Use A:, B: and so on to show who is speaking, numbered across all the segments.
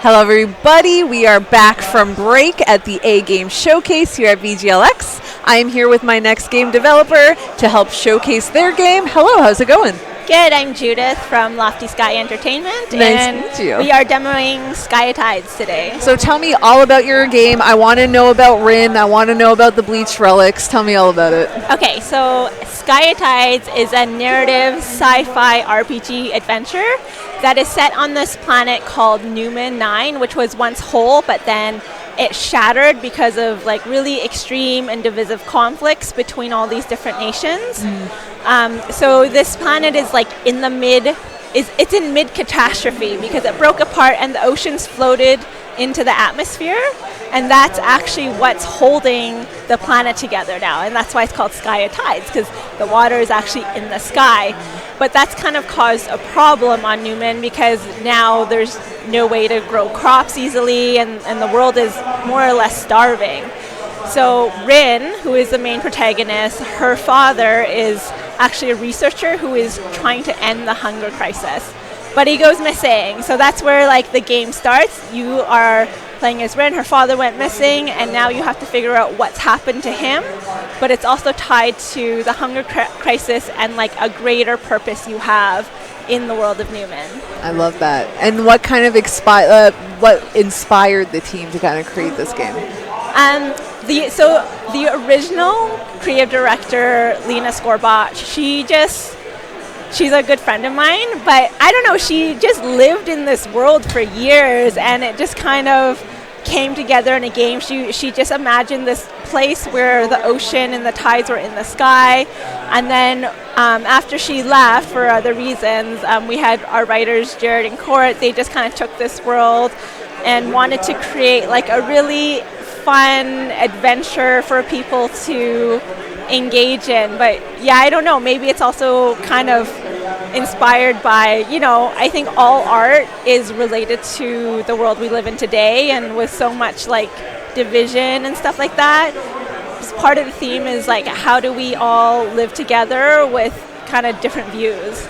A: Hello everybody, we are back from break at the A-Game Showcase here at VGLX. I am here with my next game developer to help showcase their game. Hello, how's it going?
B: Good, I'm Judith from Lofty Sky Entertainment.
A: Nice to meet you.
B: We are demoing Sky Tides today.
A: So tell me all about your game. I want to know about Rin, I want to know about the Bleached Relics. Tell me all about it.
B: Okay, so Sky Tides is a narrative sci-fi RPG adventure that is set on this planet called Newman 9, which was once whole, but then it shattered because of like really extreme and divisive conflicts between all these different nations. So this planet is like in the it's in mid-catastrophe because it broke apart and the oceans floated into the atmosphere, and that's actually what's holding the planet together now, and that's why it's called Sky Tides, because the water is actually in the sky. But that's kind of caused a problem on Newman because now there's no way to grow crops easily, and the world is more or less starving. So Rin, who is the main protagonist, her father is actually a researcher who is trying to end the hunger crisis. But he goes missing, so that's where like the game starts. You are playing as Rin, her father went missing, and now you have to figure out what's happened to him. But it's also tied to the hunger crisis and like a greater purpose you have in the world of Newman.
A: I love that. And what kind of what inspired the team to kind of create this game?
B: The original creative director, Lena Skorbach, she's a good friend of mine, but I don't know, she just lived in this world for years, and it just kind of came together in a game. She just imagined this place where the ocean and the tides were in the sky, and then after she left for other reasons, we had our writers, Jared and Court, they just kind of took this world and wanted to create like a really fun adventure for people to engage in. But yeah, I don't know, maybe it's also kind of inspired by, I think all art is related to the world we live in today, and with so much like division and stuff like that, part of the theme is like, how do we all live together with kind of different views?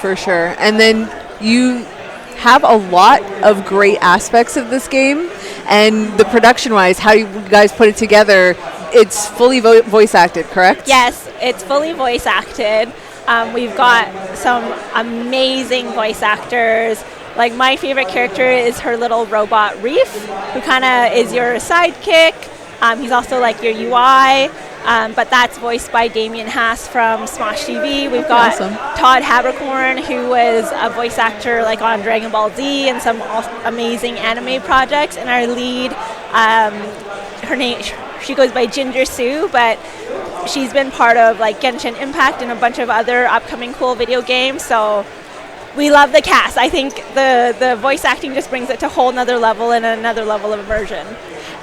B: For sure.
A: And then you have a lot of great aspects of this game, and the production wise, how you guys put it together, it's fully voice acted, correct?
B: Yes, it's fully voice acted. We've got some amazing voice actors. Like my favorite character is her little robot Reef, who kind of is your sidekick. He's also like your UI, but that's voiced by Damien Haas from Smosh TV. We've got Todd Habercorn, who was a voice actor like on Dragon Ball Z and some amazing anime projects. And our lead, her name, she goes by Ginger Sue, but she's been part of like Genshin Impact and a bunch of other upcoming cool video games. So we love the cast. I think the voice acting just brings it to a whole nother level and another level of immersion.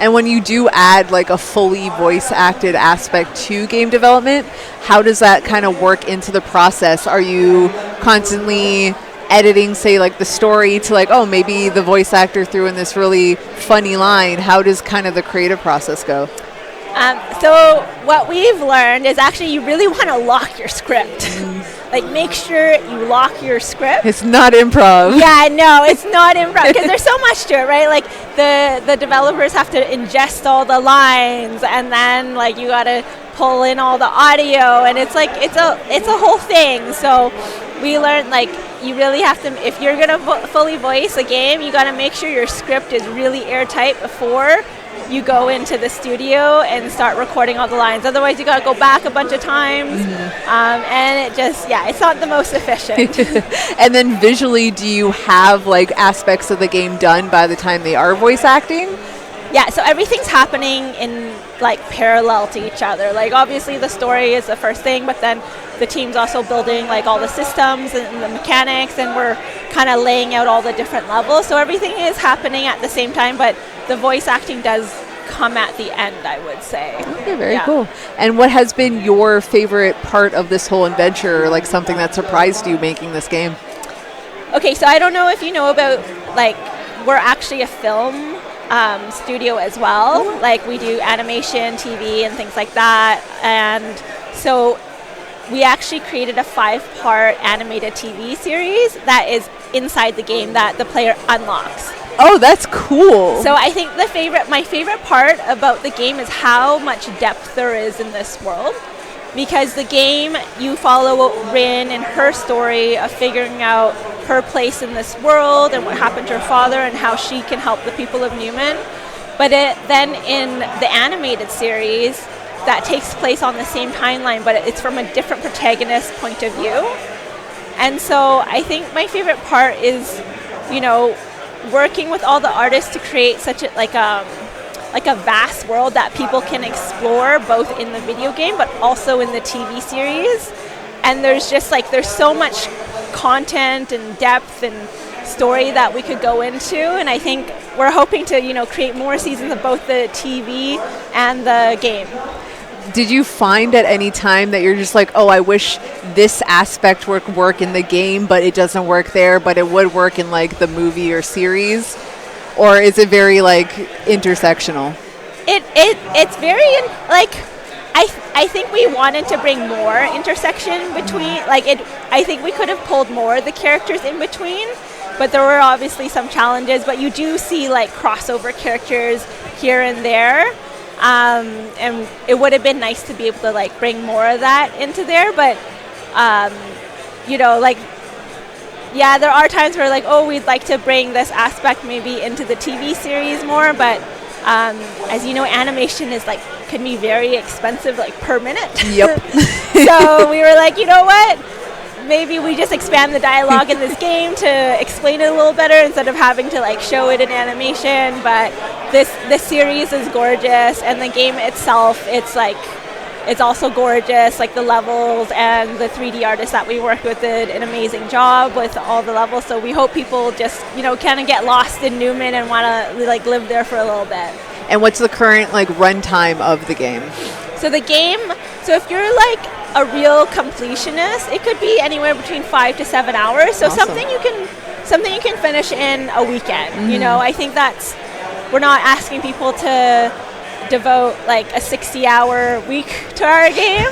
A: And when you do add like a fully voice acted aspect to game development, how does that kind of work into the process? Are you constantly editing, say, like the story to like, oh, maybe the voice actor threw in this really funny line? How does kind of the creative process go?
B: So what we've learned is actually you really want to lock your script. Like make sure you lock your script.
A: It's not improv.
B: Yeah, no, it's not improv because there's so much to it, right? Like the developers have to ingest all the lines, and then like you got to pull in all the audio, and it's like it's a whole thing. So we learned like you really have to, if you're gonna fully voice a game, you got to make sure your script is really airtight before you go into the studio and start recording all the lines. Otherwise, you got to go back a bunch of times, and it just, it's not the most efficient.
A: And then visually, do you have like aspects of the game done by the time they are voice acting?
B: Yeah, so everything's happening in like parallel to each other. Like obviously the story is the first thing, but then the team's also building like all the systems and the mechanics, and we're kind of laying out all the different levels. So everything is happening at the same time, but the voice acting does come at the end, I would say.
A: Okay, very cool. And what has been your favorite part of this whole adventure, or like something that surprised you making this game?
B: Okay, so I don't know if you know about, like, we're actually a film studio as well. Like we do animation, TV, and things like that. And so we actually created a 5-part animated TV series that is inside the game that the player unlocks.
A: Oh, that's cool.
B: So I think my favorite part about the game is how much depth there is in this world. Because the game, you follow Rin and her story of figuring out her place in this world and what happened to her father and how she can help the people of Newman. But then in the animated series, that takes place on the same timeline, but it's from a different protagonist point of view. And so I think my favorite part is, working with all the artists to create such a vast world that people can explore both in the video game but also in the TV series. And there's so much content and depth and story that we could go into, and I think we're hoping to create more seasons of both the TV and the game.
A: Did you find at any time that you're just like, oh, I wish this aspect would work in the game but it doesn't work there, but it would work in like the movie or series? Or is it very like intersectional?
B: It's very I think we wanted to bring more intersection between I think we could have pulled more of the characters in between, but there were obviously some challenges. But you do see like crossover characters here and there, and it would have been nice to be able to like bring more of that into there. But yeah, there are times where like, oh, we'd like to bring this aspect maybe into the TV series more, but as you know, animation is can be very expensive, per minute.
A: Yep.
B: So we were like, you know what? Maybe we just expand the dialogue in this game to explain it a little better instead of having to show it in animation. But this series is gorgeous, and the game itself, it's also gorgeous. The levels and the 3D artists that we worked with did an amazing job with all the levels. So we hope people just kind of get lost in Newman and want to live there for a little bit.
A: And what's the current runtime of the game?
B: So the game, if you're a real completionist, it could be anywhere between 5 to 7 hours. So
A: awesome.
B: something you can finish in a weekend. Mm-hmm. I think we're not asking people to devote a 60-hour week to our game,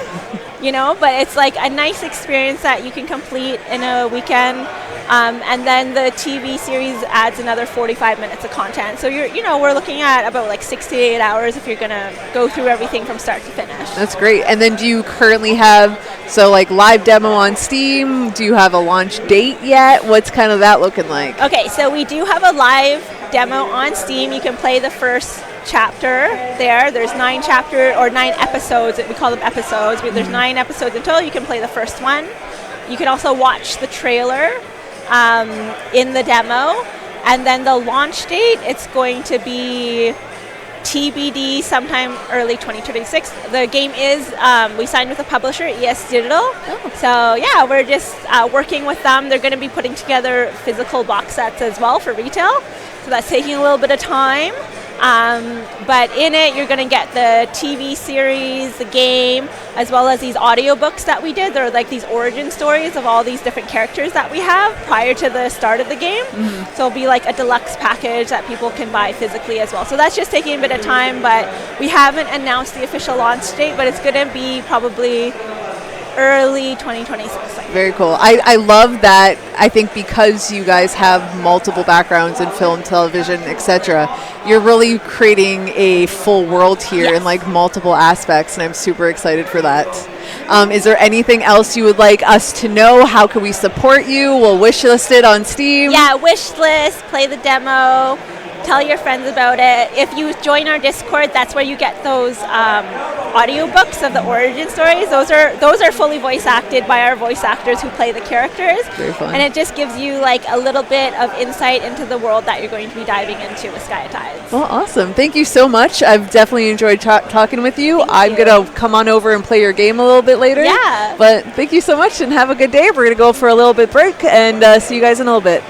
B: but it's a nice experience that you can complete in a weekend. And then the TV series adds another 45 minutes of content. So we're looking at about 6 to 8 hours if you're gonna go through everything from start to finish.
A: That's great. And then do you currently have live demo on Steam? Do you have a launch date yet? What's kind of that looking like?
B: Okay, so we do have a live demo on Steam. You can play the first chapter there. There's 9 episodes. We call them episodes. There's 9 episodes in total. You can play the first one. You can also watch the trailer in the demo, and then the launch date, it's going to be TBD sometime early 2026. The game is we signed with a publisher, ES Digital. Oh. So yeah, we're just working with them. They're going to be putting together physical box sets as well for retail, so that's taking a little bit of time. But in it, you're going to get the TV series, the game, as well as these audiobooks that we did. They're these origin stories of all these different characters that we have prior to the start of the game. Mm-hmm. So it'll be a deluxe package that people can buy physically as well. So that's just taking a bit of time, but we haven't announced the official launch date, but it's going to be probably early 2026.
A: Very cool. I love that. I think because you guys have multiple backgrounds in film, television, etc., you're really creating a full world here. Yes. In multiple aspects, and I'm super excited for that. Is there anything else you would like us to know? How can we support you? We'll wish list it on Steam.
B: Yeah, wish list, play the demo, tell your friends about it. If you join our Discord, that's where you get those audiobooks of the origin stories. Those are fully voice acted by our voice actors who play the characters.
A: Very fun.
B: And it just gives you a little bit of insight into the world that you're going to be diving into with Sky Tides.
A: Well, awesome. Thank you so much. I've definitely enjoyed talking with you. I'm going to come on over and play your game a little bit later.
B: Yeah.
A: But thank you so much and have a good day. We're going to go for a little bit break and see you guys in a little bit.